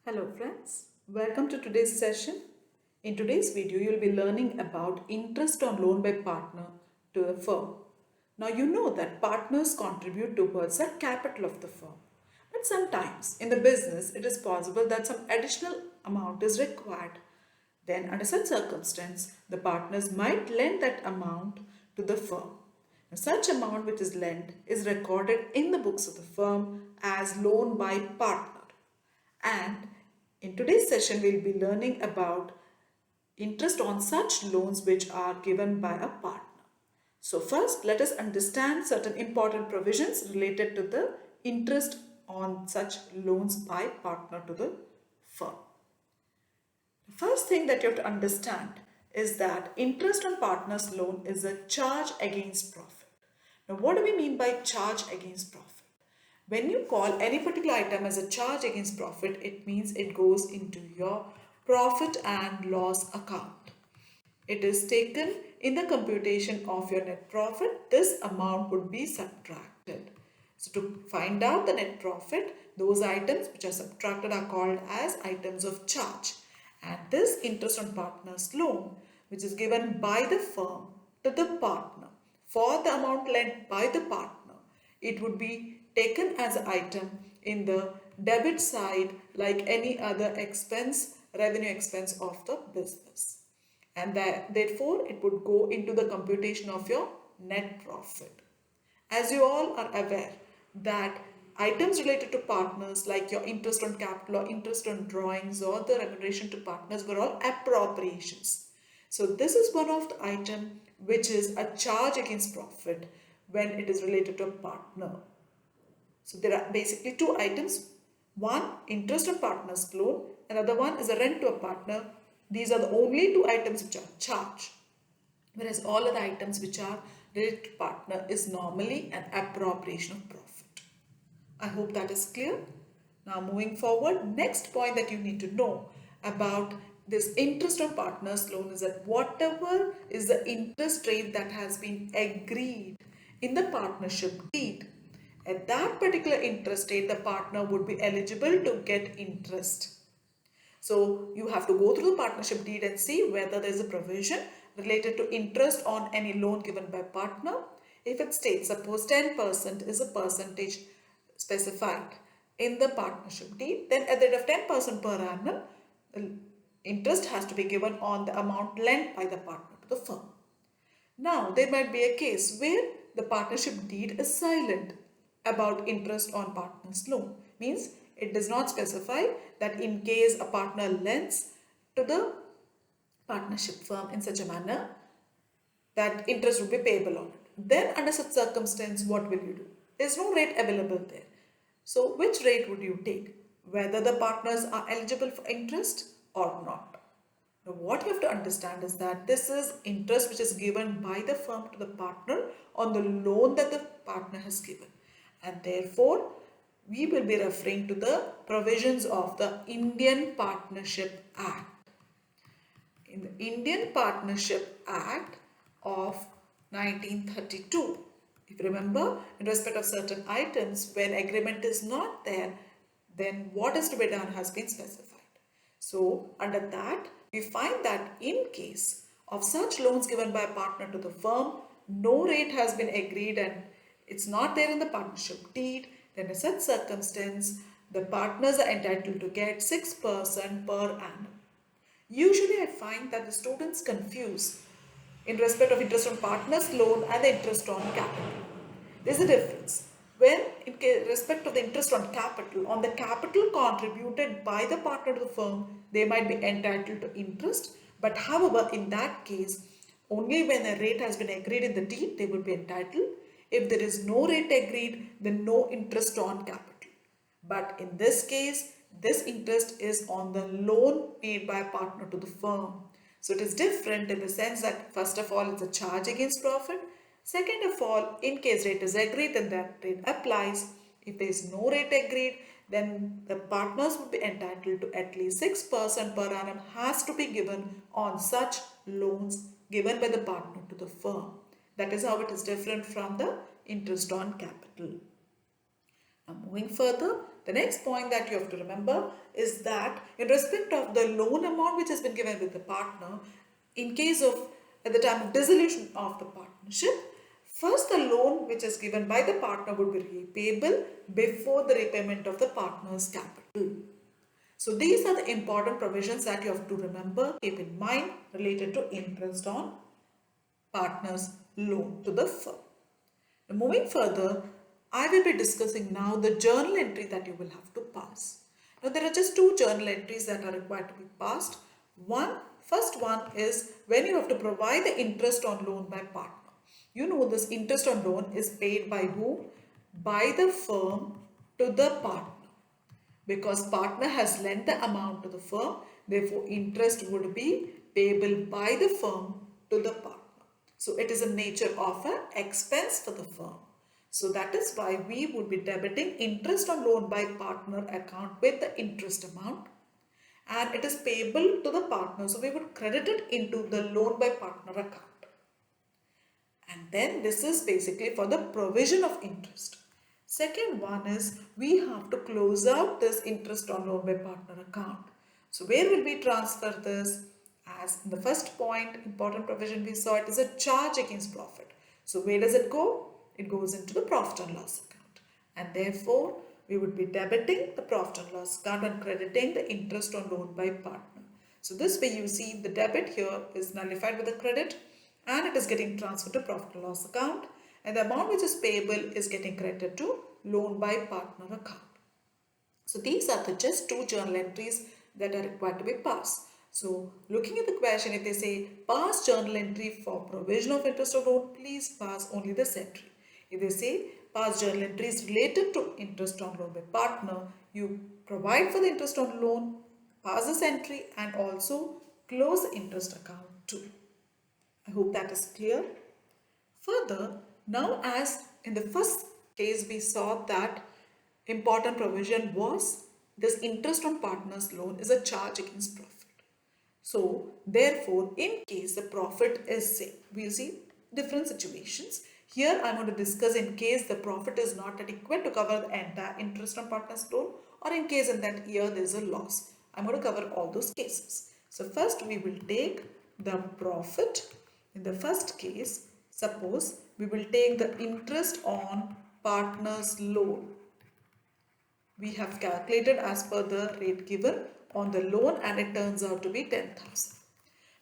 Hello friends, welcome to today's session. In today's video, you'll be learning about interest on loan by partner to a firm. Now you know that partners contribute towards the capital of the firm. But sometimes in the business, it is possible that some additional amount is required. Then under such circumstance, the partners might lend that amount to the firm. Now, such amount which is lent is recorded in the books of the firm as loan by partner. And in today's session, we'll be learning about interest on such loans which are given by a partner. So first, let us understand certain important provisions related to the interest on such loans by partner to the firm. The first thing that you have to understand is that interest on partner's loan is a charge against profit. Now, what do we mean by charge against profit? When you call any particular item as a charge against profit, it means it goes into your profit and loss account. It is taken in the computation of your net profit. This amount would be subtracted. So to find out the net profit, those items which are subtracted are called as items of charge. And this interest on partner's loan, which is given by the firm to the partner for the amount lent by the partner, it would be taken as an item in the debit side like any other expense, revenue expense of the business. And therefore, it would go into the computation of your net profit. As you all are aware that items related to partners like your interest on capital or interest on drawings or the remuneration to partners were all appropriations. So this is one of the item which is a charge against profit when it is related to a partner. So there are basically two items. One, interest on partner's loan. Another one is a rent to a partner. These are the only two items which are charged. Whereas all other items which are related to partner is normally an appropriation of profit. I hope that is clear. Now moving forward, next point that you need to know about this interest on partner's loan is that whatever is the interest rate that has been agreed in the partnership deed, at that particular interest rate, the partner would be eligible to get interest. So you have to go through the partnership deed and see whether there is a provision related to interest on any loan given by partner. If it states, suppose 10% is a percentage specified in the partnership deed, then at the rate of 10% per annum, interest has to be given on the amount lent by the partner to the firm. Now, there might be a case where the partnership deed is silent about interest on partner's loan. Means it does not specify that in case a partner lends to the partnership firm in such a manner that interest would be payable on it. Then under such circumstance, what will you do? There is no rate available there. So which rate would you take? Whether the partners are eligible for interest or not. Now what you have to understand is that this is interest which is given by the firm to the partner on the loan that the partner has given. And therefore, we will be referring to the provisions of the Indian Partnership Act. In the Indian Partnership Act of 1932, if you remember, in respect of certain items, when agreement is not there, then what is to be done has been specified. So, under that, we find that in case of such loans given by a partner to the firm, no rate has been agreed and it's not there in the partnership deed, then in such circumstance, the partners are entitled to get 6% per annum. Usually, I find that the students confuse in respect of interest on partner's loan and the interest on capital. There is a difference. When in respect of the interest on the capital contributed by the partner to the firm, they might be entitled to interest. But however, in that case, only when a rate has been agreed in the deed, they will be entitled. If there is no rate agreed, then no interest on capital. But in this case, this interest is on the loan made by a partner to the firm. So it is different in the sense that first of all, it's a charge against profit. Second of all, in case rate is agreed, then that rate applies. If there is no rate agreed, then the partners would be entitled to at least 6% per annum has to be given on such loans given by the partner to the firm. That is how it is different from the interest on capital. Now moving further, the next point that you have to remember is that in respect of the loan amount which has been given with the partner, in case of at the time of dissolution of the partnership, first the loan which is given by the partner would be repayable before the repayment of the partner's capital. So these are the important provisions that you have to remember, keep in mind related to interest on partner's loan to the firm. Now moving further, I will be discussing now the journal entry that you will have to pass. Now there are just two journal entries that are required to be passed. First one is when you have to provide the interest on loan by partner. You know this interest on loan is paid by who? By the firm to the partner. Because partner has lent the amount to the firm, therefore interest would be payable by the firm to the partner. So it is a nature of an expense for the firm. So that is why we would be debiting interest on loan by partner account with the interest amount, and it is payable to the partner. So we would credit it into the loan by partner account. And then this is basically for the provision of interest. Second one is we have to close out this interest on loan by partner account. So where will we transfer this? As in the first point, important provision we saw, it is a charge against profit. So where does it go? It goes into the profit and loss account. And therefore, we would be debiting the profit and loss account and crediting the interest on loan by partner. So this way you see the debit here is nullified with a credit and it is getting transferred to profit and loss account, and the amount which is payable is getting credited to loan by partner account. So these are the just two journal entries that are required to be passed. So looking at the question, if they say pass journal entry for provision of interest on loan, please pass only this entry. If they say pass journal entries related to interest on loan by partner, you provide for the interest on loan, pass this entry and also close the interest account too. I hope that is clear. Further, now as in the first case we saw that important provision was this interest on partner's loan is a charge against profit. So therefore, in case the profit is same, we'll see different situations. Here I am going to discuss in case the profit is not adequate to cover the entire interest on partner's loan, or in case in that year there is a loss. I'm going to cover all those cases. So first we will take the profit. In the first case, suppose we will take the interest on partner's loan. We have calculated as per the rate given on the loan and it turns out to be 10,000.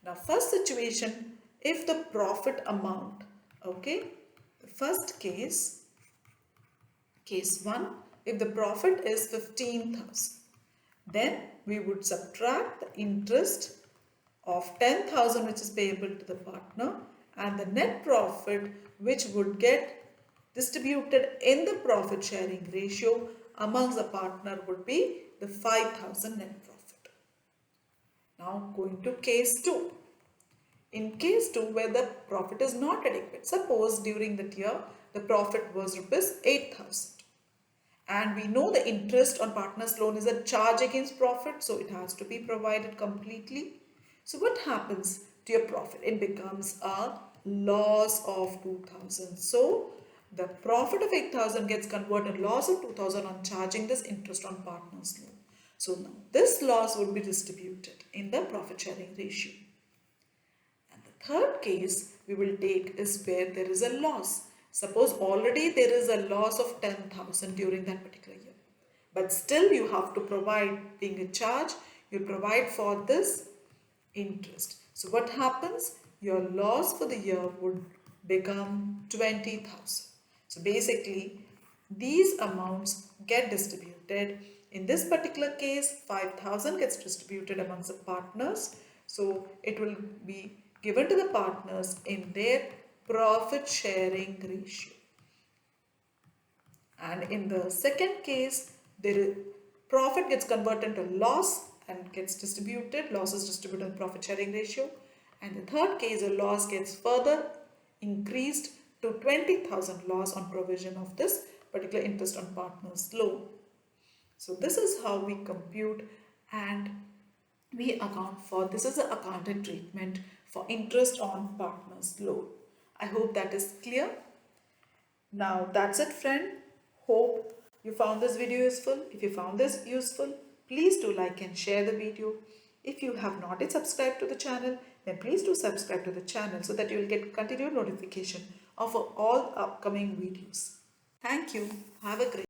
Now first situation, if the profit amount, okay, the first case, case 1, if the profit is 15,000, then we would subtract the interest of 10,000 which is payable to the partner and the net profit which would get distributed in the profit sharing ratio amongst the partner would be the 5,000 net profit. Now going to case 2. In case 2 where the profit is not adequate, suppose during that year the profit was rupees 8,000 and we know the interest on partner's loan is a charge against profit, so it has to be provided completely. So what happens to your profit? It becomes a loss of 2,000. So the profit of 8,000 gets converted loss of 2,000 on charging this interest on partner's loan. So now this loss would be distributed in the profit sharing ratio. And the third case we will take is where there is a loss. Suppose already there is a loss of 10,000 during that particular year. But still you have to provide, being a charge, you provide for this interest. So what happens? Your loss for the year would become 20,000. So basically these amounts get distributed. In this particular case 5,000 gets distributed amongst the partners. So it will be given to the partners in their profit sharing ratio. And in the second case the profit gets converted to loss and gets distributed, loss is distributed in profit sharing ratio. And the third case, a loss gets further increased to 20,000 loss on provision of this particular interest on partner's loan. So this is how we compute and we account for, this is the accounting treatment for interest on partner's loan. I hope that is clear. Now that's it, friend. Hope you found this video useful. If you found this useful, please do like and share the video. If you have not yet subscribed to the channel, then please do subscribe to the channel so that you will get continued notification of all upcoming videos. Thank you. Have a great